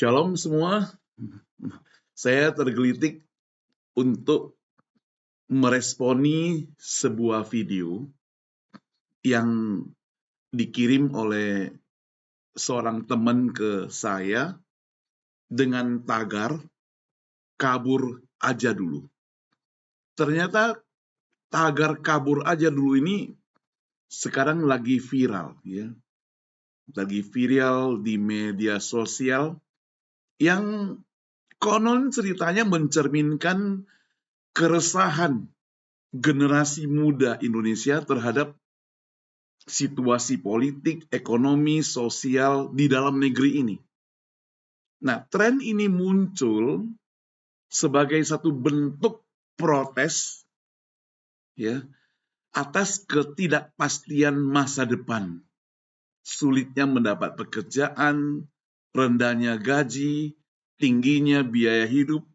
Shalom semua, saya tergelitik untuk meresponi sebuah video yang dikirim oleh seorang teman ke saya dengan tagar kabur aja dulu. Ternyata tagar kabur aja dulu ini sekarang lagi viral, ya. Lagi viral di media sosial yang konon ceritanya mencerminkan keresahan generasi muda Indonesia terhadap situasi politik, ekonomi, sosial di dalam negeri ini. Nah, tren ini muncul sebagai satu bentuk protes ya atas ketidakpastian masa depan, sulitnya mendapat pekerjaan, rendahnya gaji, tingginya biaya hidup,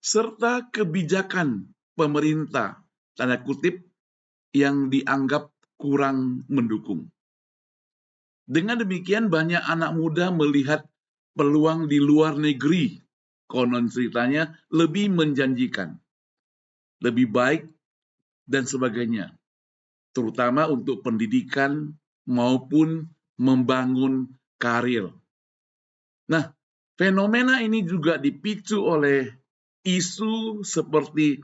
serta kebijakan pemerintah, tanda kutip, yang dianggap kurang mendukung. Dengan demikian banyak anak muda melihat peluang di luar negeri, konon ceritanya lebih menjanjikan, lebih baik, dan sebagainya, terutama untuk pendidikan maupun membangun karir. Nah, fenomena ini juga dipicu oleh isu seperti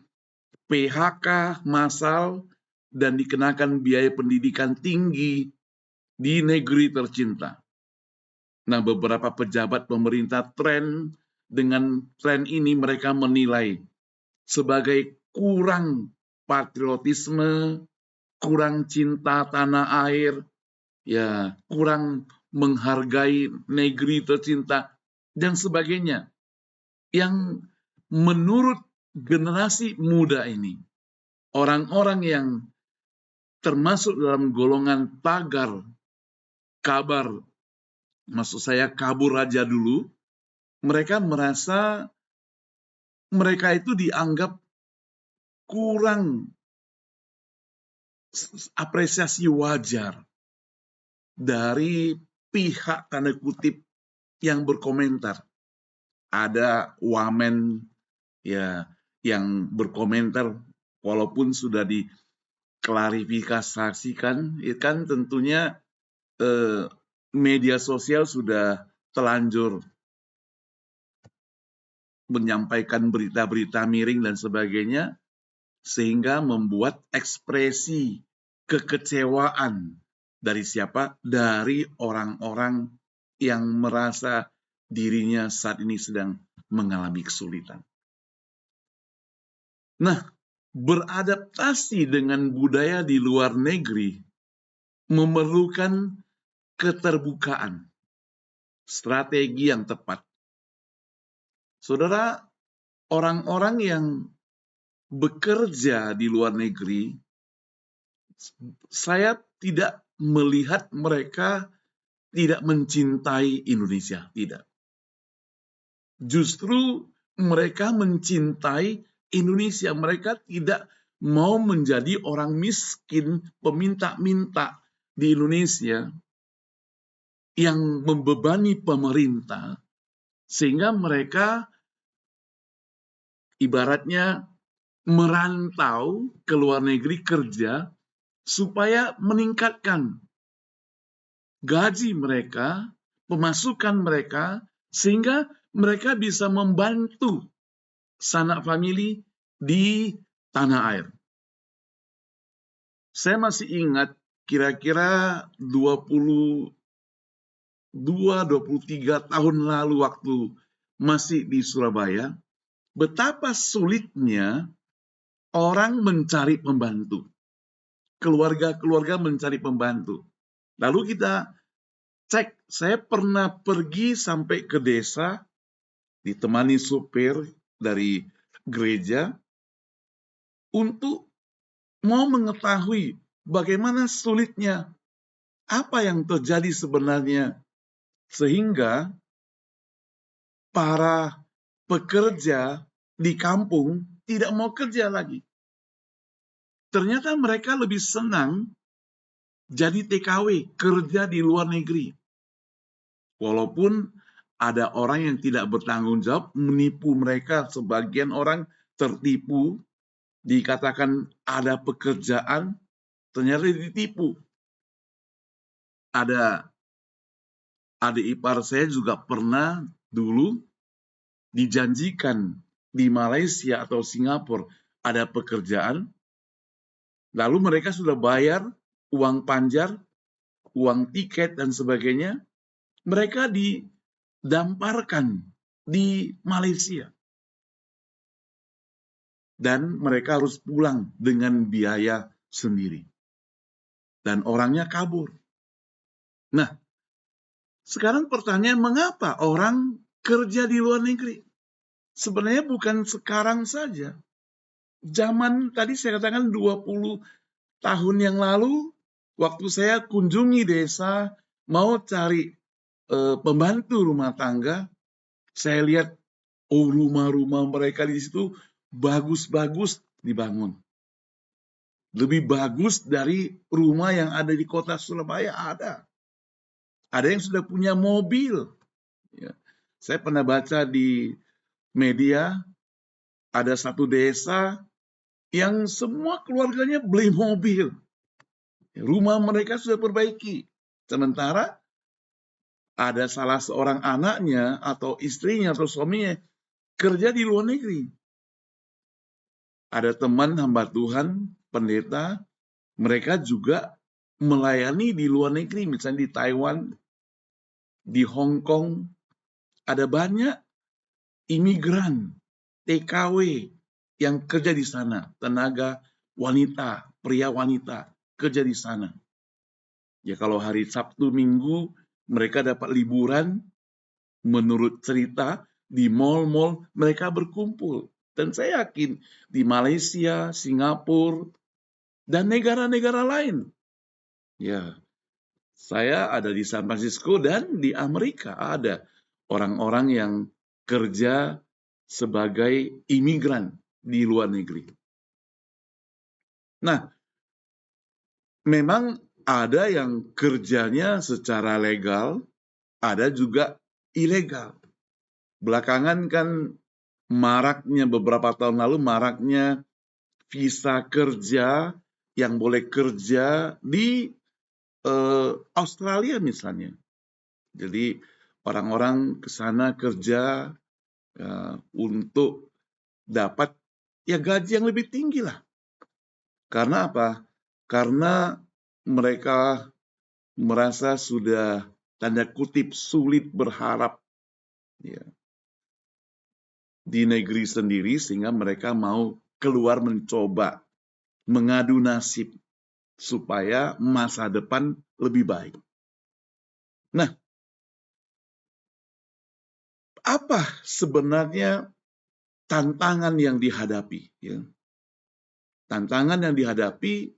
PHK massal dan dikenakan biaya pendidikan tinggi di negeri tercinta. Nah, beberapa pejabat pemerintah dengan tren ini mereka menilai sebagai kurang patriotisme, kurang cinta tanah air, ya, kurang menghargai negeri tercinta dan sebagainya. Yang menurut generasi muda ini, orang-orang yang termasuk dalam golongan tagar kabur aja dulu, mereka merasa mereka itu dianggap kurang apresiasi wajar dari pihak tanda kutip yang berkomentar. Ada wamen ya yang berkomentar walaupun sudah diklarifikasikan, ya kan tentunya media sosial sudah telanjur menyampaikan berita-berita miring dan sebagainya, sehingga membuat ekspresi kekecewaan dari siapa? Dari orang-orang yang merasa dirinya saat ini sedang mengalami kesulitan. Nah, beradaptasi dengan budaya di luar negeri memerlukan keterbukaan, strategi yang tepat. Saudara, orang-orang yang bekerja di luar negeri, saya tidak melihat mereka tidak mencintai Indonesia, tidak. Justru mereka mencintai Indonesia, mereka tidak mau menjadi orang miskin, peminta-minta di Indonesia yang membebani pemerintah, sehingga mereka ibaratnya merantau ke luar negeri kerja supaya meningkatkan gaji mereka, pemasukan mereka, sehingga mereka bisa membantu sanak famili di tanah air. Saya masih ingat kira-kira 23 tahun lalu waktu masih di Surabaya, betapa sulitnya orang mencari pembantu. Keluarga-keluarga mencari pembantu. Lalu kita cek, saya pernah pergi sampai ke desa, ditemani supir dari gereja, untuk mau mengetahui bagaimana sulitnya, apa yang terjadi sebenarnya, sehingga para pekerja di kampung tidak mau kerja lagi. Ternyata mereka lebih senang jadi TKW, kerja di luar negeri. Walaupun ada orang yang tidak bertanggung jawab menipu mereka. Sebagian orang tertipu, dikatakan ada pekerjaan, ternyata ditipu. Ada adik ipar saya juga pernah dulu dijanjikan di Malaysia atau Singapura ada pekerjaan, lalu mereka sudah bayar uang panjar, uang tiket dan sebagainya, mereka didamparkan di Malaysia. Dan mereka harus pulang dengan biaya sendiri. Dan orangnya kabur. Nah, sekarang pertanyaan, mengapa orang kerja di luar negeri? Sebenarnya bukan sekarang saja. Zaman tadi saya katakan 20 tahun yang lalu, waktu saya kunjungi desa, mau cari pembantu rumah tangga, saya lihat rumah-rumah mereka di situ bagus-bagus dibangun. Lebih bagus dari rumah yang ada di kota Surabaya ada. Ada yang sudah punya mobil. Ya. Saya pernah baca di media, ada satu desa yang semua keluarganya beli mobil. Rumah mereka sudah perbaiki. Sementara ada salah seorang anaknya atau istrinya atau suaminya kerja di luar negeri. Ada teman hamba Tuhan, pendeta, mereka juga melayani di luar negeri, misalnya di Taiwan, di Hong Kong, ada banyak imigran, TKW yang kerja di sana, tenaga wanita, pria wanita kerja di sana. Ya kalau hari Sabtu Minggu mereka dapat liburan, menurut cerita di mal-mal mereka berkumpul. Dan saya yakin di Malaysia, Singapura, dan negara-negara lain. Ya, saya ada di San Francisco dan di Amerika ada orang-orang yang kerja sebagai imigran di luar negeri. Nah, memang ada yang kerjanya secara legal, ada juga ilegal. Belakangan kan maraknya beberapa tahun lalu maraknya visa kerja yang boleh kerja di Australia misalnya. Jadi orang-orang ke sana kerja untuk dapat ya gaji yang lebih tinggi lah. Karena apa? Karena mereka merasa sudah tanda kutip sulit berharap ya, di negeri sendiri sehingga mereka mau keluar mencoba mengadu nasib supaya masa depan lebih baik. Nah, apa sebenarnya tantangan yang dihadapi? Ya? Tantangan yang dihadapi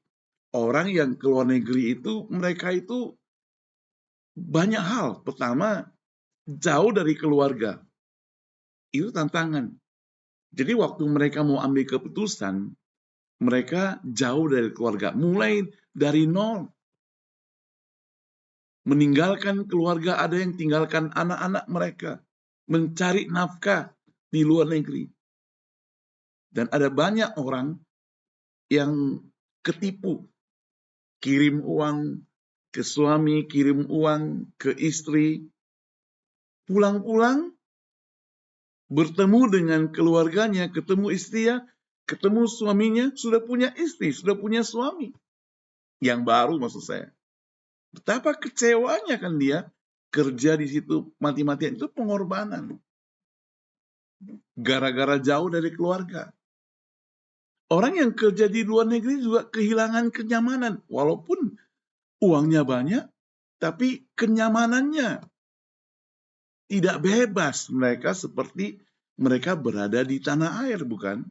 orang yang ke luar negeri itu, mereka itu banyak hal. Pertama, jauh dari keluarga. Itu tantangan. Jadi waktu mereka mau ambil keputusan, mereka jauh dari keluarga. Mulai dari nol. Meninggalkan keluarga, ada yang tinggalkan anak-anak mereka. Mencari nafkah di luar negeri. Dan ada banyak orang yang ketipu. Kirim uang ke suami, kirim uang ke istri. Pulang-pulang, bertemu dengan keluarganya, ketemu istrinya, ketemu suaminya, sudah punya istri, sudah punya suami. Yang baru maksud saya. Betapa kecewanya kan dia kerja di situ mati-matian, itu pengorbanan. Gara-gara jauh dari keluarga. Orang yang kerja di luar negeri juga kehilangan kenyamanan. Walaupun uangnya banyak, tapi kenyamanannya tidak bebas. Mereka seperti mereka berada di tanah air, bukan?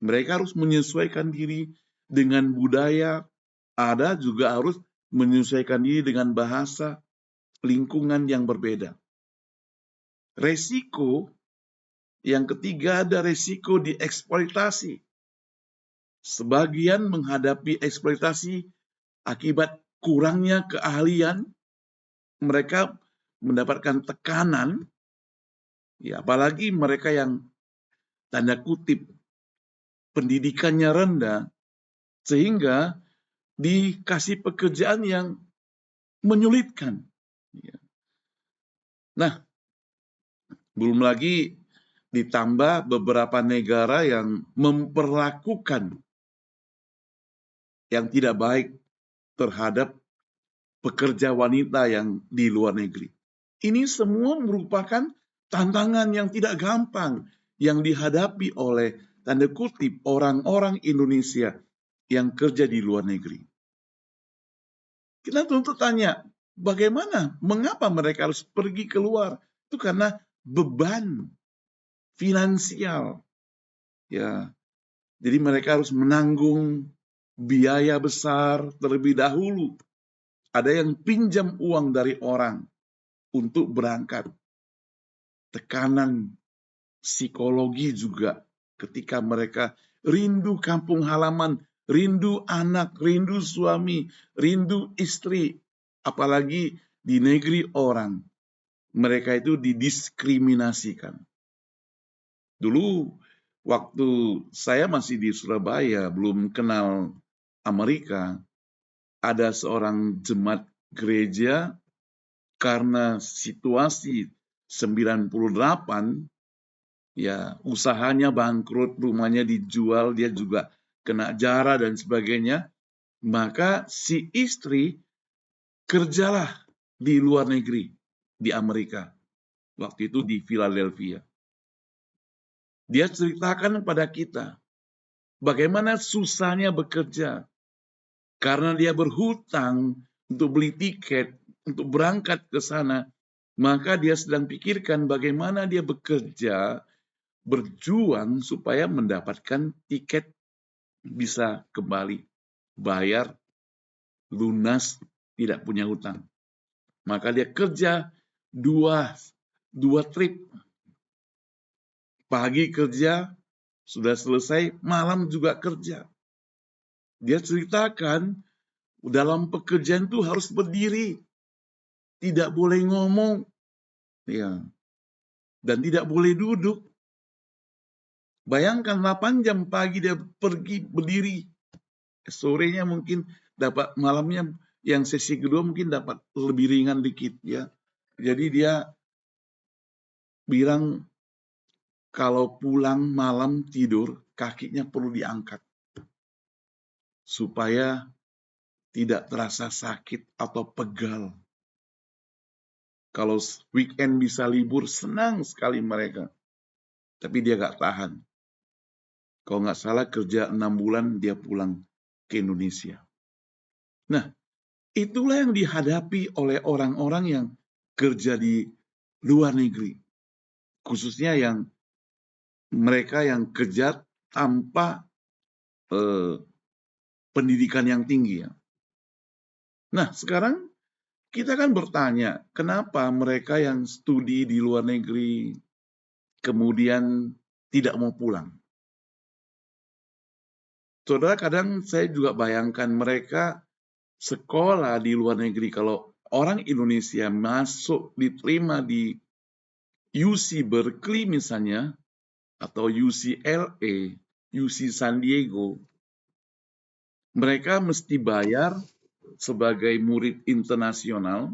Mereka harus menyesuaikan diri dengan budaya. Ada juga harus menyesuaikan diri dengan bahasa, lingkungan yang berbeda. Resiko yang ketiga, ada resiko dieksploitasi. Sebagian menghadapi eksploitasi akibat kurangnya keahlian, mereka mendapatkan tekanan Ya, apalagi mereka yang tanda kutip pendidikannya rendah, sehingga dikasih pekerjaan yang menyulitkan. Ya. Nah, belum lagi ditambah beberapa negara yang memperlakukan yang tidak baik terhadap pekerja wanita yang di luar negeri. Ini semua merupakan tantangan yang tidak gampang yang dihadapi oleh tanda kutip orang-orang Indonesia yang kerja di luar negeri. Kita tentu tanya, bagaimana, mengapa mereka harus pergi keluar? Itu karena beban finansial. Ya, jadi mereka harus menanggung biaya besar terlebih dahulu. Ada yang pinjam uang dari orang untuk berangkat. Tekanan psikologi juga ketika mereka rindu kampung halaman, rindu anak, rindu suami, rindu istri, apalagi di negeri orang, mereka itu didiskriminasikan. Dulu waktu saya masih di Surabaya, belum kenal Amerika, ada seorang jemaat gereja karena situasi 98, ya usahanya bangkrut, rumahnya dijual, dia juga kena jara dan sebagainya, maka si istri kerjalah di luar negeri, di Amerika. Waktu itu di Philadelphia. Dia ceritakan pada kita bagaimana susahnya bekerja karena dia berhutang untuk beli tiket, untuk berangkat ke sana. Maka dia sedang pikirkan bagaimana dia bekerja, berjuang supaya mendapatkan tiket bisa kembali, bayar, lunas, tidak punya hutang. Maka dia kerja dua trip. Pagi kerja, sudah selesai, malam juga kerja. Dia ceritakan, dalam pekerjaan itu harus berdiri, tidak boleh ngomong, ya, dan tidak boleh duduk. Bayangkan 8 jam pagi dia pergi berdiri, sorenya mungkin dapat, malamnya yang sesi kedua mungkin dapat lebih ringan dikit, ya. Jadi dia bilang kalau pulang malam tidur, kakinya perlu diangkat supaya tidak terasa sakit atau pegal. Kalau weekend bisa libur, senang sekali mereka. Tapi dia gak tahan. Kalau nggak salah kerja 6 bulan, dia pulang ke Indonesia. Nah, itulah yang dihadapi oleh orang-orang yang kerja di luar negeri. Khususnya yang mereka yang kerja tanpa pendidikan yang tinggi. Ya. Nah, sekarang kita kan bertanya, kenapa mereka yang studi di luar negeri kemudian tidak mau pulang? Saudara, kadang saya juga bayangkan mereka sekolah di luar negeri. Kalau orang Indonesia masuk diterima di UC Berkeley misalnya, atau UCLA, UC San Diego, mereka mesti bayar sebagai murid internasional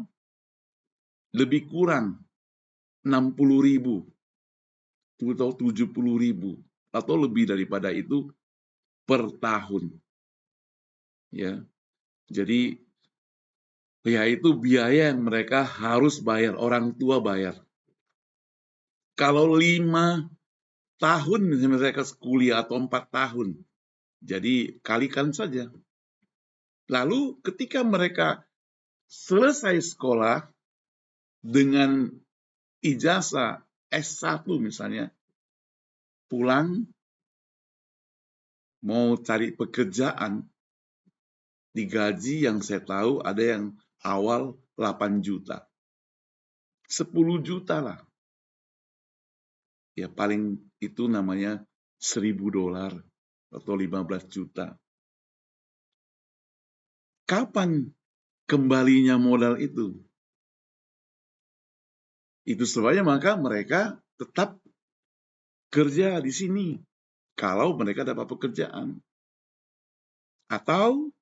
lebih kurang 60.000 atau 70.000 atau lebih daripada itu per tahun. Ya, jadi ya itu biaya yang mereka harus bayar, orang tua bayar. Kalau 5 tahun mereka kuliah atau 4 tahun, jadi kalikan saja. Lalu ketika mereka selesai sekolah dengan ijazah S1 misalnya, pulang mau cari pekerjaan, digaji yang saya tahu ada yang awal 8 juta. 10 juta lah. Ya paling itu namanya $1.000 atau 15 juta. Kapan kembalinya modal itu? Itu sebabnya maka mereka tetap kerja di sini kalau mereka dapat pekerjaan. Atau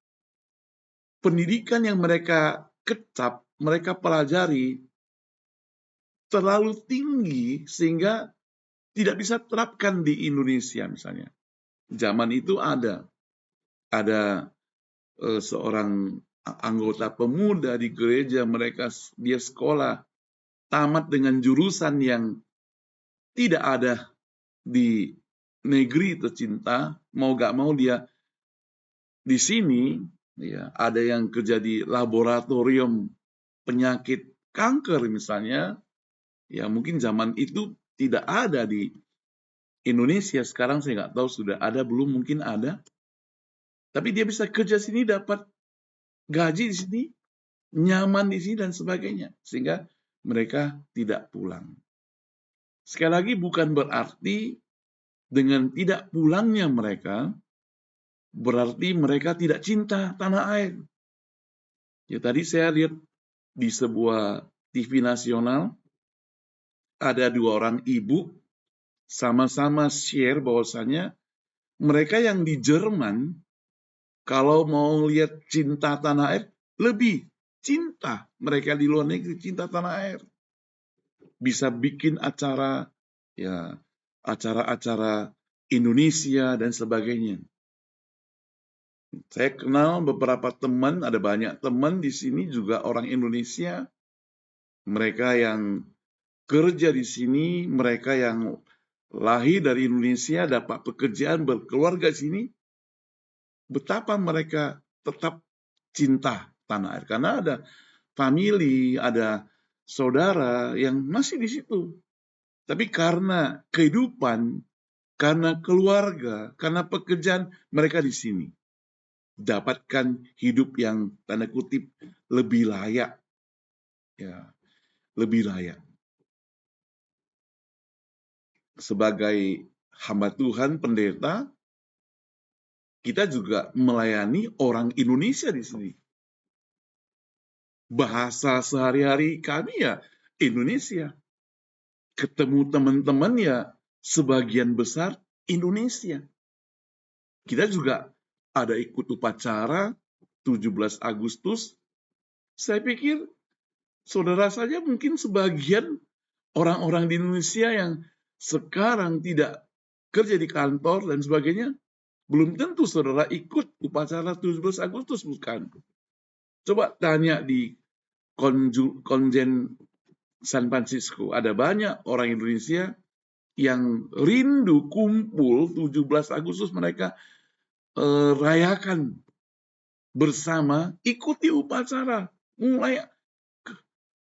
pendidikan yang mereka kecap, mereka pelajari terlalu tinggi sehingga tidak bisa terapkan di Indonesia misalnya. Zaman itu ada seorang anggota pemuda di gereja, dia sekolah tamat dengan jurusan yang tidak ada di negeri tercinta, mau gak mau dia di sini, ya ada yang kerja di laboratorium penyakit kanker misalnya, ya mungkin zaman itu tidak ada di Indonesia. Sekarang saya nggak tahu sudah ada belum, mungkin ada. Tapi dia bisa kerja sini, dapat gaji di sini, nyaman di sini dan sebagainya, sehingga mereka tidak pulang. Sekali lagi bukan berarti dengan tidak pulangnya mereka berarti mereka tidak cinta tanah air. Ya tadi saya lihat di sebuah TV nasional ada 2 orang ibu sama-sama share bahwasanya mereka yang di Jerman kalau mau lihat cinta tanah air lebih cinta mereka di luar negeri cinta tanah air. Bisa bikin acara, ya acara-acara Indonesia dan sebagainya. Saya kenal beberapa teman, ada banyak teman di sini juga orang Indonesia, mereka yang kerja di sini, mereka yang lahir dari Indonesia, dapat pekerjaan, berkeluarga di sini, betapa mereka tetap cinta tanah air. Karena ada family, ada saudara yang masih di situ. Tapi karena kehidupan, karena keluarga, karena pekerjaan, mereka di sini. Dapatkan hidup yang tanda kutip lebih layak. Ya, lebih layak. Sebagai hamba Tuhan, pendeta, kita juga melayani orang Indonesia di sini. Bahasa sehari-hari kami ya Indonesia. Ketemu teman-teman ya sebagian besar Indonesia. Kita juga ada ikut upacara 17 Agustus. Saya pikir saudara saja mungkin sebagian orang-orang di Indonesia yang sekarang tidak kerja di kantor dan sebagainya, belum tentu saudara ikut upacara 17 Agustus, bukan. Coba tanya di Konjen San Francisco, ada banyak orang Indonesia yang rindu kumpul 17 Agustus mereka rayakan bersama, ikuti upacara. Mulai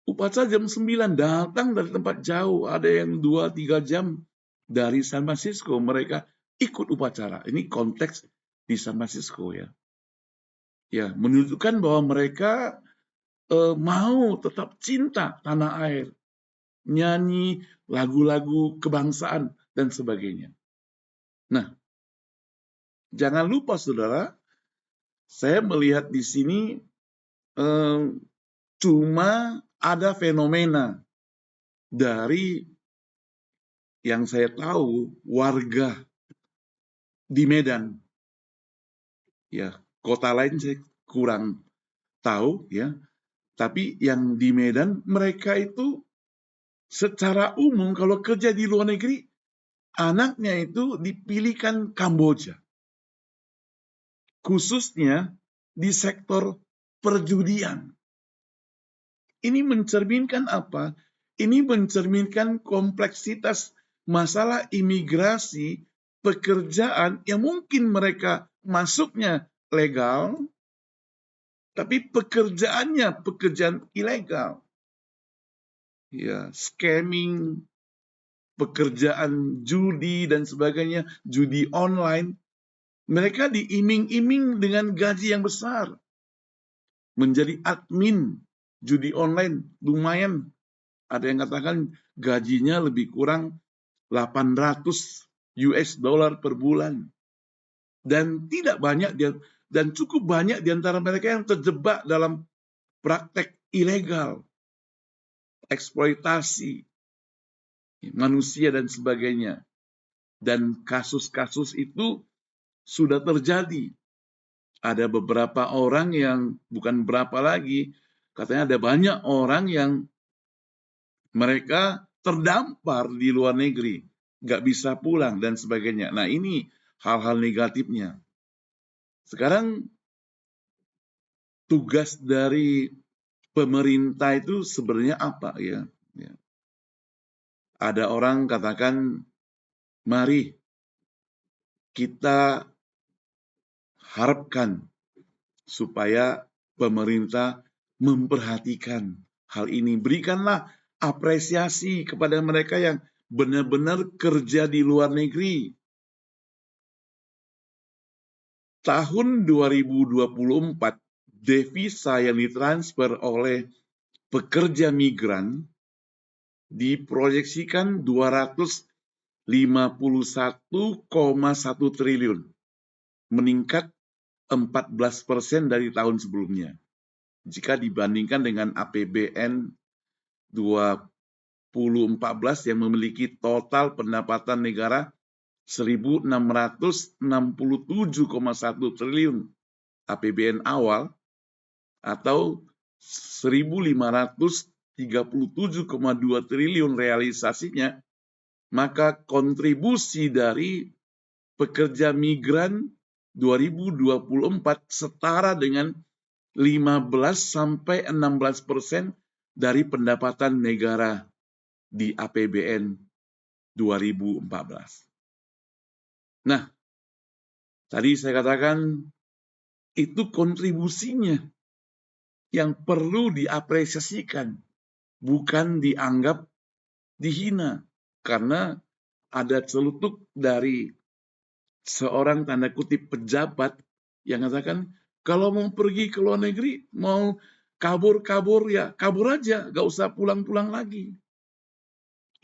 upacara jam 9, datang dari tempat jauh, ada yang 2-3 jam dari San Francisco, mereka ikut upacara. Ini konteks di San Francisco ya. Ya, menunjukkan bahwa mereka mau tetap cinta tanah air, nyanyi lagu-lagu kebangsaan dan sebagainya. Nah, jangan lupa saudara, saya melihat di sini cuma ada fenomena dari yang saya tahu warga di Medan. Ya, kota lain saya kurang tahu ya. Tapi yang di Medan mereka itu secara umum kalau kerja di luar negeri anaknya itu dipilihkan Kamboja. Khususnya di sektor perjudian. Ini mencerminkan apa? Ini mencerminkan kompleksitas masalah imigrasi, pekerjaan yang mungkin mereka masuknya legal, tapi pekerjaannya pekerjaan ilegal. Ya, scamming, pekerjaan judi dan sebagainya, judi online. Mereka diiming-iming dengan gaji yang besar. Menjadi admin judi online lumayan. Ada yang katakan gajinya lebih kurang 800 US dollar per bulan. Dan tidak banyak dan cukup banyak di antara mereka yang terjebak dalam praktek ilegal. eksploitasi manusia dan sebagainya. Dan kasus-kasus itu sudah terjadi. Ada beberapa orang yang, bukan berapa lagi, katanya ada banyak orang yang mereka terdampar di luar negeri, nggak bisa pulang dan sebagainya. Nah, ini hal-hal negatifnya. Sekarang tugas dari pemerintah itu sebenarnya apa ya? Ada orang katakan, mari kita harapkan supaya pemerintah memperhatikan hal ini. Berikanlah apresiasi kepada mereka yang benar-benar kerja di luar negeri. Tahun 2024, devisa yang ditransfer oleh pekerja migran diproyeksikan 251,1 triliun, meningkat 14% dari tahun sebelumnya. Jika dibandingkan dengan APBN 2014 yang memiliki total pendapatan negara 1.667,1 triliun APBN awal atau 1.537,2 triliun realisasinya, maka kontribusi dari pekerja migran 2024 setara dengan 15-16% dari pendapatan negara di APBN 2014. Nah, tadi saya katakan itu kontribusinya yang perlu diapresiasikan, bukan dianggap dihina, karena ada celutuk dari seorang tanda kutip pejabat yang katakan, kalau mau pergi ke luar negeri, mau kabur-kabur ya kabur aja, gak usah pulang-pulang lagi.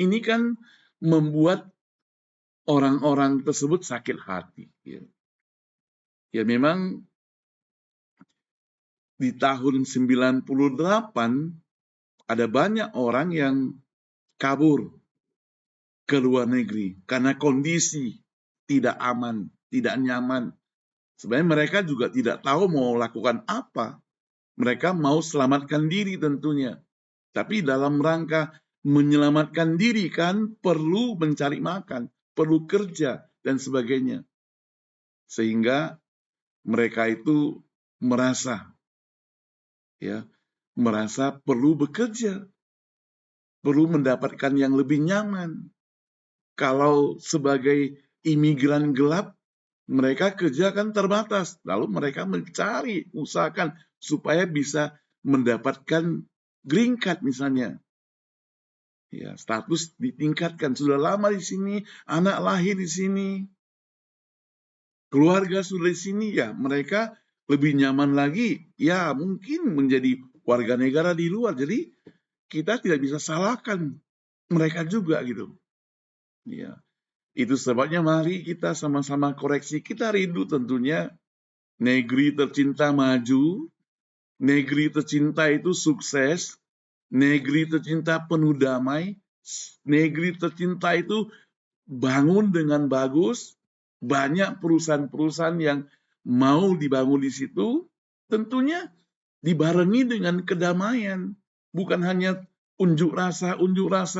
Ini kan membuat orang-orang tersebut sakit hati. Ya memang di tahun 98 ada banyak orang yang kabur ke luar negeri karena kondisi tidak aman, tidak nyaman. Sebenarnya mereka juga tidak tahu mau lakukan apa. Mereka mau selamatkan diri tentunya. Tapi dalam rangka menyelamatkan diri kan perlu mencari makan, perlu kerja, dan sebagainya. Sehingga mereka itu merasa perlu bekerja, perlu mendapatkan yang lebih nyaman. Kalau sebagai imigran gelap, mereka kerja kan terbatas. Lalu mereka mencari, usahakan supaya bisa mendapatkan green card misalnya. Ya, status ditingkatkan. Sudah lama di sini, anak lahir di sini, keluarga sudah di sini, ya mereka lebih nyaman lagi. Ya, mungkin menjadi warga negara di luar. Jadi kita tidak bisa salahkan mereka juga gitu. Ya, itu sebabnya mari kita sama-sama koreksi. Kita rindu tentunya negeri tercinta maju, negeri tercinta itu sukses, negeri tercinta penuh damai, negeri tercinta itu bangun dengan bagus, banyak perusahaan-perusahaan yang mau dibangun di situ, tentunya dibarengi dengan kedamaian, bukan hanya unjuk rasa,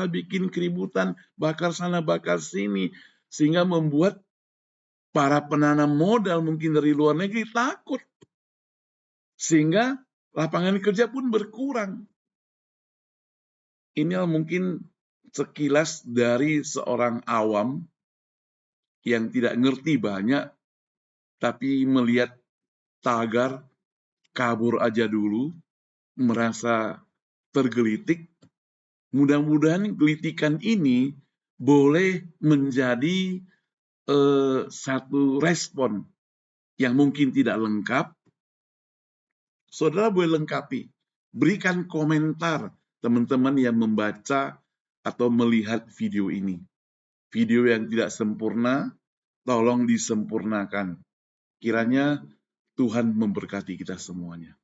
bikin keributan, bakar sana, bakar sini, sehingga membuat para penanam modal mungkin dari luar negeri takut, sehingga lapangan kerja pun berkurang. Ini mungkin sekilas dari seorang awam yang tidak ngerti banyak, tapi melihat tagar, kabur aja dulu, merasa tergelitik. Mudah-mudahan gelitikan ini boleh menjadi satu respon yang mungkin tidak lengkap. Saudara boleh lengkapi. Berikan komentar teman-teman yang membaca atau melihat video ini. Video yang tidak sempurna, tolong disempurnakan. Kiranya Tuhan memberkati kita semuanya.